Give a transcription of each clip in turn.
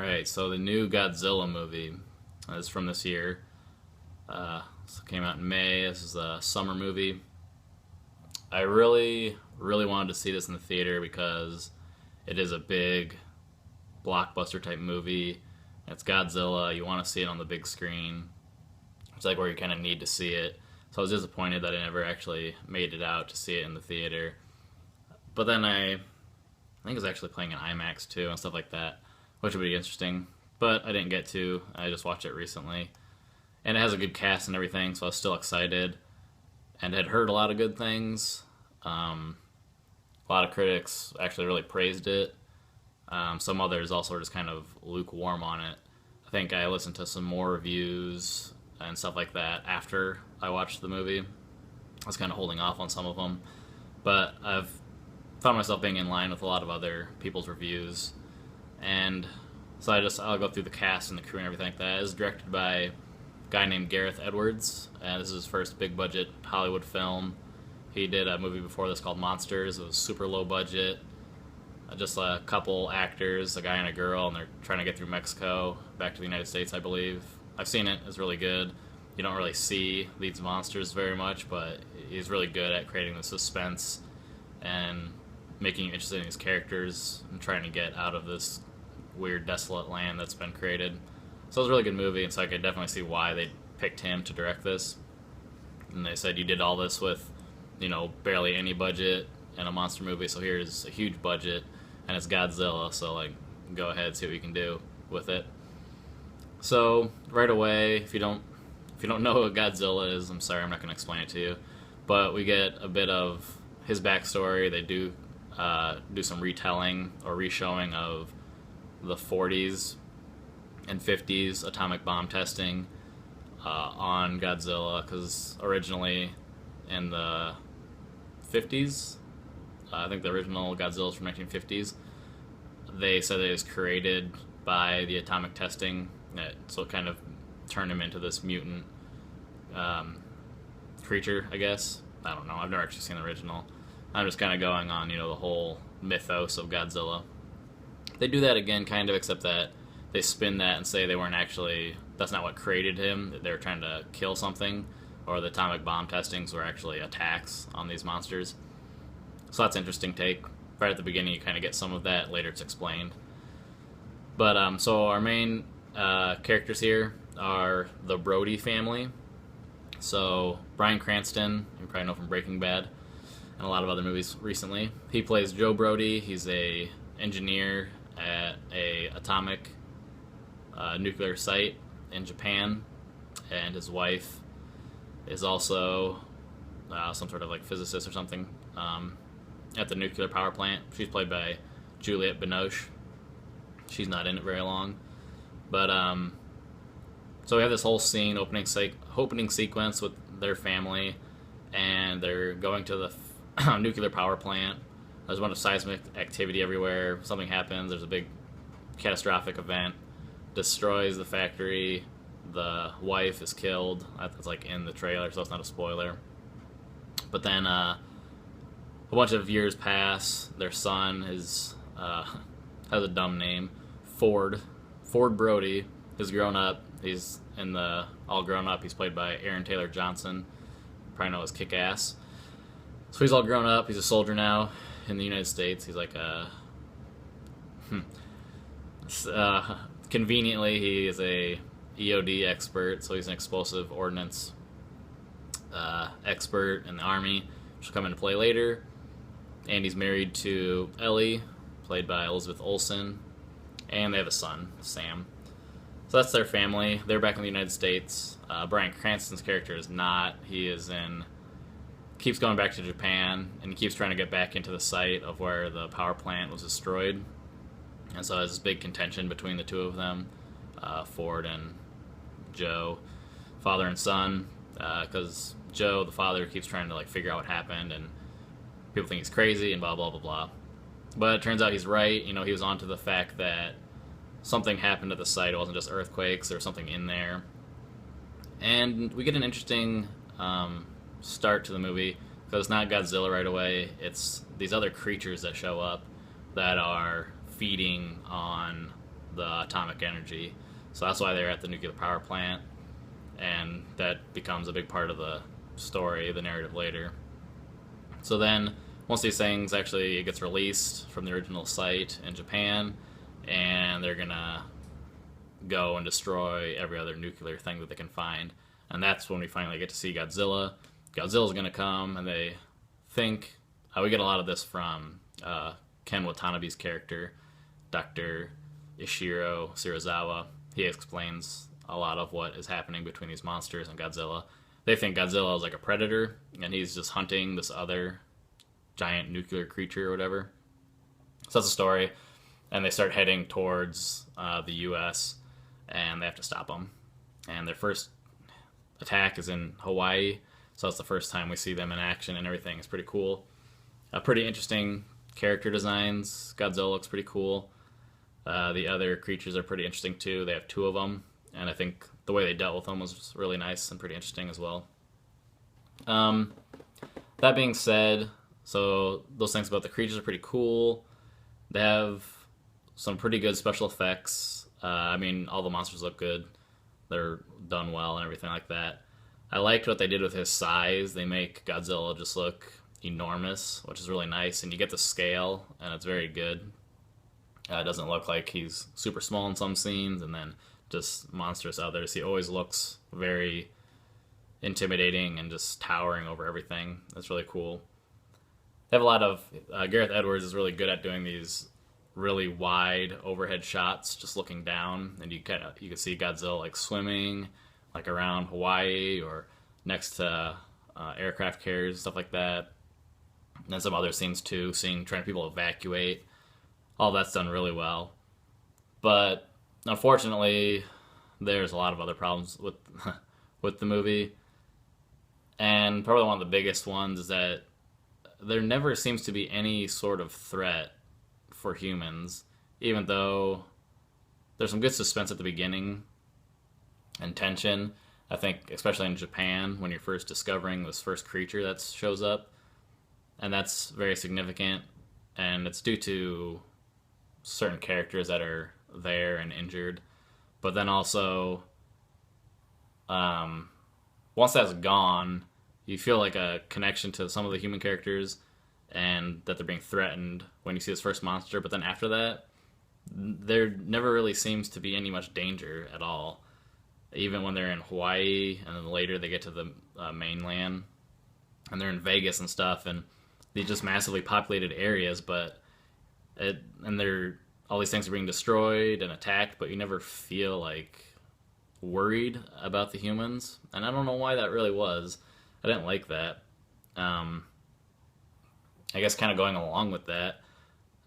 Alright, so the new Godzilla movie is from this year. So it came out in May. This is a summer movie. I really wanted to see this in the theater because it is a big blockbuster type movie. It's Godzilla. You want to see it on the big screen. It's like where you kind of need to see it. So I was disappointed that I never actually made it out to see it in the theater. But then I think it was actually playing in IMAX too and stuff like that, which would be interesting. But I didn't get to. I just watched it recently. And it has a good cast and everything, so I was still excited. And had heard a lot of good things. A lot of critics actually really praised it. Some others also were just kind of lukewarm on it. I think I listened to some more reviews and stuff like that after I watched the movie. I was kind of holding off on some of them. But I've found myself being in line with a lot of other people's reviews. And so I'll go through the cast and the crew and everything like that. It was directed by a guy named Gareth Edwards. This is his first big budget Hollywood film. He did a movie before this called Monsters. It was super low budget. Just a couple actors, a guy and a girl, and they're trying to get through Mexico back to the United States, I believe. I've seen it. It's really good. You don't really see these monsters very much, but he's really good at creating the suspense and making you interested in these characters and trying to get out of this weird, desolate land that's been created. So it was a really good movie, and so I could definitely see why they picked him to direct this. And they said, you did all this with, barely any budget and a monster movie, so here's a huge budget, and it's Godzilla, so, go ahead, see what you can do with it. So, right away, if you don't know what Godzilla is, I'm sorry, I'm not going to explain it to you, but we get a bit of his backstory. They do some retelling or reshowing of the 40s and 50s atomic bomb testing on Godzilla, because originally in the 50s, I think the original Godzilla is from 1950s, they said it was created by the atomic testing, so it kind of turned him into this mutant creature, I guess. I don't know, I've never actually seen the original. I'm just kind of going on, the whole mythos of Godzilla. They do that again, kind of, except that they spin that and say that's not what created him. They were trying to kill something, or the atomic bomb testings were actually attacks on these monsters. So that's an interesting take. Right at the beginning, you kind of get some of that. Later, it's explained. But so our main characters here are the Brody family. So Bryan Cranston, you probably know from Breaking Bad and a lot of other movies recently. He plays Joe Brody. He's a engineer at a atomic nuclear site in Japan, and his wife is also some sort of physicist or something at the nuclear power plant. She's played by Juliette Binoche. She's not in it very long, but so we have this whole scene, opening sequence with their family, and they're going to the nuclear power plant. There's a bunch of seismic activity everywhere. Something happens. There's a big catastrophic event. Destroys the factory. The wife is killed. That's in the trailer, so it's not a spoiler. But then a bunch of years pass. Their son has a dumb name, Ford Brody. Has grown up. He's all grown up. He's played by Aaron Taylor Johnson. Probably know as Kick-Ass. So he's all grown up. He's a soldier now in the United States. He's conveniently, he is a EOD expert, so he's an explosive ordnance expert in the Army, which will come into play later. And he's married to Ellie, played by Elizabeth Olsen, and they have a son, Sam. So that's their family. They're back in the United States. Bryan Cranston's character is not. He keeps going back to Japan, and he keeps trying to get back into the site of where the power plant was destroyed. And so there's this big contention between the two of them, Ford and Joe, father and son, because Joe, the father, keeps trying to figure out what happened, and people think he's crazy and blah, blah, blah, blah. But it turns out he's right. He was onto the fact that something happened at the site. It wasn't just earthquakes. There was something in there. And we get an interesting start to the movie, because it's not Godzilla right away. It's these other creatures that show up that are feeding on the atomic energy. So that's why they're at the nuclear power plant, and that becomes a big part of the story, the narrative later. So then, once these things actually it gets released from the original site in Japan, and they're gonna go and destroy every other nuclear thing that they can find. And that's when we finally get to see Godzilla. Godzilla's gonna come, and they think we get a lot of this from Ken Watanabe's character, Dr. Ishiro Shirazawa. He explains a lot of what is happening between these monsters and Godzilla. They think Godzilla is like a predator, and he's just hunting this other giant nuclear creature or whatever. So that's the story. And they start heading towards the U.S., and they have to stop them. And their first attack is in Hawaii, so that's the first time we see them in action, and everything is pretty cool. Pretty interesting character designs. Godzilla looks pretty cool. The other creatures are pretty interesting too. They have two of them, and I think the way they dealt with them was really nice and pretty interesting as well. That being said, so those things about the creatures are pretty cool. They have some pretty good special effects. I mean, all the monsters look good. They're done well and everything like that. I liked what they did with his size. They make Godzilla just look enormous, which is really nice, and you get the scale, and it's very good. It doesn't look like he's super small in some scenes and then just monstrous others. He always looks very intimidating and just towering over everything. That's really cool. They have a lot of Gareth Edwards is really good at doing these really wide overhead shots, just looking down, and you can see Godzilla like swimming, like around Hawaii or next to aircraft carriers, stuff like that. And then some other scenes too, trying people evacuate. All that's done really well. But unfortunately, there's a lot of other problems with with the movie. And probably one of the biggest ones is that there never seems to be any sort of threat for humans, even though there's some good suspense at the beginning and tension. I think especially in Japan, when you're first discovering this first creature that shows up, and that's very significant, and it's due to certain characters that are there and injured. But then also, once that's gone, you feel like a connection to some of the human characters, and that they're being threatened when you see this first monster. But then after that, there never really seems to be any much danger at all. Even when they're in Hawaii, and then later they get to the mainland, and they're in Vegas and stuff, and these just massively populated areas, all these things are being destroyed and attacked, but you never feel like worried about the humans. And I don't know why that really was. I didn't like that. I guess kind of going along with that,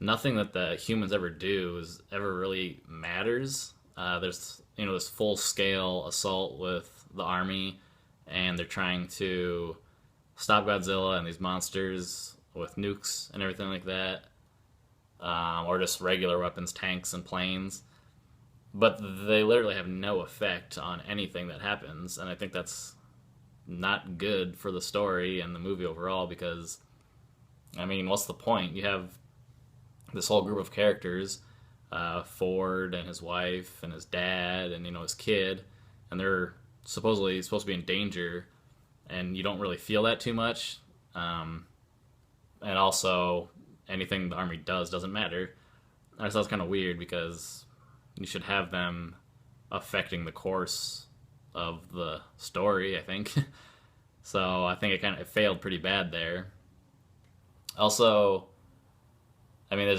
nothing that the humans ever do ever really matters. There's this full scale assault with the army, and they're trying to stop Godzilla and these monsters with nukes and everything like that, or just regular weapons, tanks and planes. But they literally have no effect on anything that happens, and I think that's not good for the story and the movie overall, because, I mean, what's the point? You have this whole group of characters, Ford and his wife and his dad and, his kid, and they're supposedly supposed to be in danger, and you don't really feel that too much. And also, anything the army does doesn't matter. I just thought it was kind of weird, because you should have them affecting the course of the story, I think. So I think it failed pretty bad there. Also, I mean,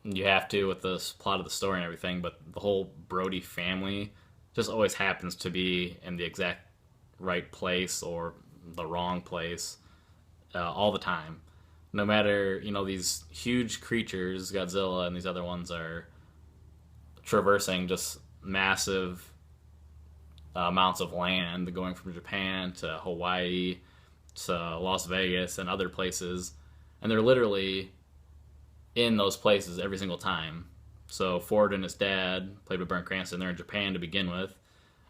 you have to with the plot of the story and everything, but the whole Brody family just always happens to be in the exact right place or the wrong place all the time. No matter, these huge creatures, Godzilla and these other ones, are traversing just massive amounts of land, going from Japan to Hawaii to Las Vegas and other places, and they're literally in those places every single time. So Ford and his dad, played by Bryan Cranston, they're in Japan to begin with,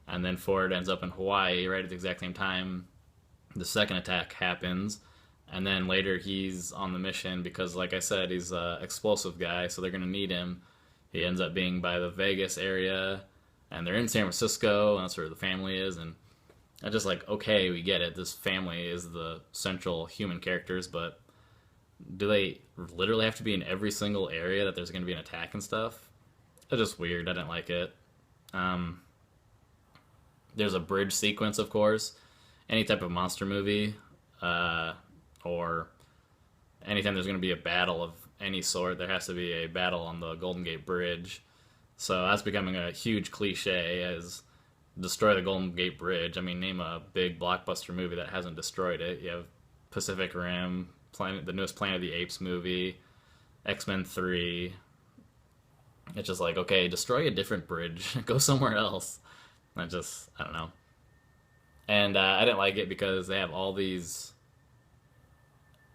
and then Ford ends up in Hawaii right at the exact same time the second attack happens, and then later he's on the mission because, like I said, he's an explosive guy, so they're going to need him. he ends up being by the Vegas area, and they're in San Francisco, and that's where the family is. And I just like, okay, we get it. This family is the central human characters, but do they literally have to be in every single area that there's going to be an attack and stuff? It's just weird. I didn't like it. Um, there's a bridge sequence, of course. Any type of monster movie, or anytime there's going to be a battle of any sort, there has to be a battle on the Golden Gate Bridge. So that's becoming a huge cliche as destroy the Golden Gate Bridge. I mean, name a big blockbuster movie that hasn't destroyed it. You have Pacific Rim, the newest Planet of the Apes movie, X-Men 3. It's just like, okay, destroy a different bridge. Go somewhere else. I don't know. And I didn't like it because they have all these.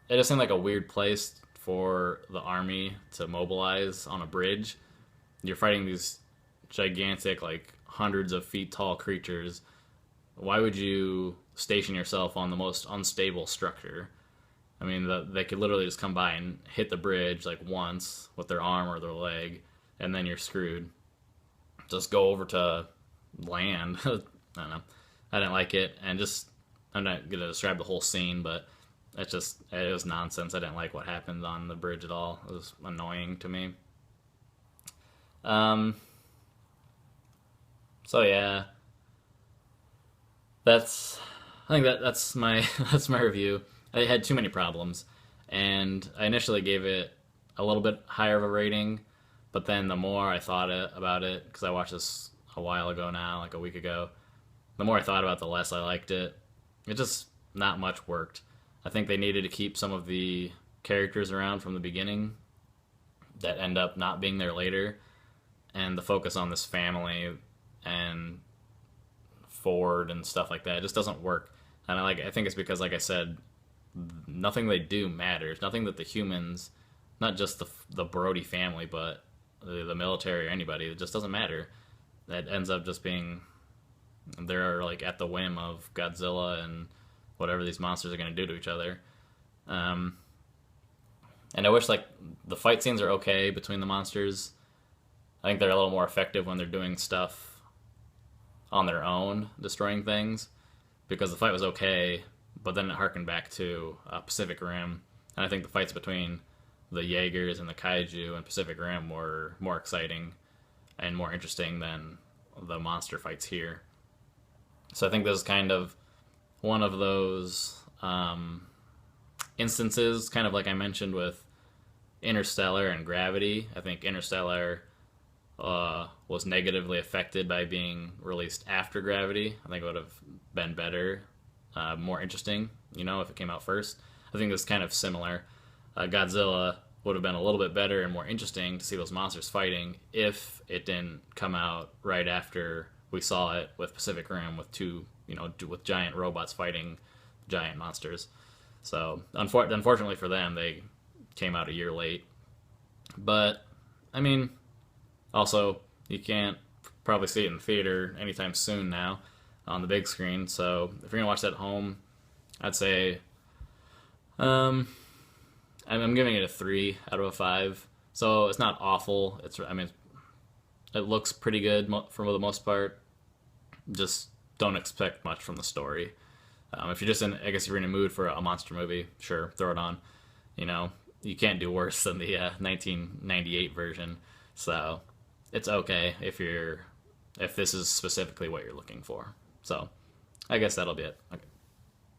It just seemed like a weird place for the army to mobilize on a bridge. You're fighting these gigantic, like hundreds of feet tall creatures. Why would you station yourself on the most unstable structure? I mean, they could literally just come by and hit the bridge like once with their arm or their leg, and then you're screwed. Just go over to land. I don't know. I didn't like it, and I'm not gonna describe the whole scene, but it was nonsense. I didn't like what happened on the bridge at all. It was annoying to me. So yeah, I think that's my that's my review. I had too many problems, and I initially gave it a little bit higher of a rating, but then the more I thought about it, because I watched this a while ago now, like a week ago, the more I thought about it, the less I liked it. It just not much worked. I think they needed to keep some of the characters around from the beginning that end up not being there later, and the focus on this family and Ford and stuff like that. It just doesn't work. And I think it's because, like I said, nothing they do matters. Nothing that the humans, not just the Brody family, but the military or anybody, it just doesn't matter. That ends up just being they're like at the whim of Godzilla and whatever these monsters are going to do to each other. And I wish like the fight scenes are okay between the monsters. I think they're a little more effective when they're doing stuff on their own, destroying things, because the fight was okay, but then it harkened back to Pacific Rim, and I think the fights between the Jaegers and the Kaiju and Pacific Rim were more exciting and more interesting than the monster fights here. So I think this is kind of one of those instances, kind of like I mentioned with Interstellar and Gravity. I think Interstellar was negatively affected by being released after Gravity. I think it would have been better, more interesting, if it came out first. I think it's kind of similar. Godzilla would have been a little bit better and more interesting to see those monsters fighting if it didn't come out right after we saw it with Pacific Rim with with giant robots fighting giant monsters. So unfortunately for them, they came out a year late. But I mean, also you can't probably see it in the theater anytime soon now on the big screen. So if you're gonna watch that at home, I'd say I'm giving it a 3 out of a 5. So it's not awful. It looks pretty good for the most part. Just don't expect much from the story. If you're just I guess if you're in a mood for a monster movie, sure, throw it on. You can't do worse than the 1998 version. So it's okay if this is specifically what you're looking for. So I guess that'll be it. Okay.